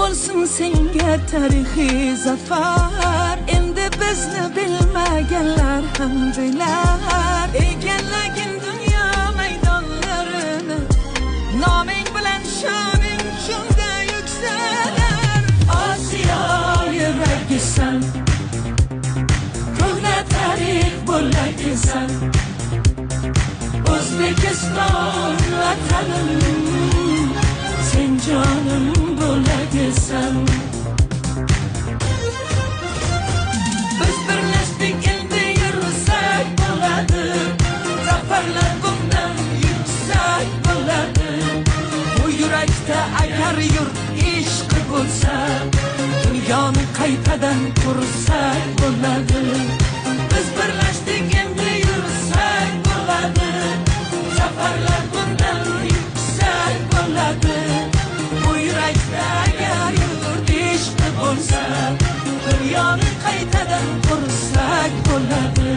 bo'lsin senga tarixiy zafar. Endi bizni bilmaganlar ham bilar. Egallagin dunyo maydonlarini, noming bilan shoning shunda yuksalar. Osiyo yuragisan, ko'hna tarix bo'lagisan. O'zbekiston vatanim, sen jonim bo'lagisan. Biz birlashdik, endi yursak bo'ladi. Zafarlar bundan yuksak bo'ladi. Bu yurakda agar yurt ishqi bo'lsa, dunyoni qaytadan qursak bo'ladi. Biz birlashdik, endi yursak bo'ladi. Zafarlar bundan yuksak bo'ladi. Bu yurakda agar yurt ishqi bo'lsa, dunyoni qaytadan qursak bo'ladi.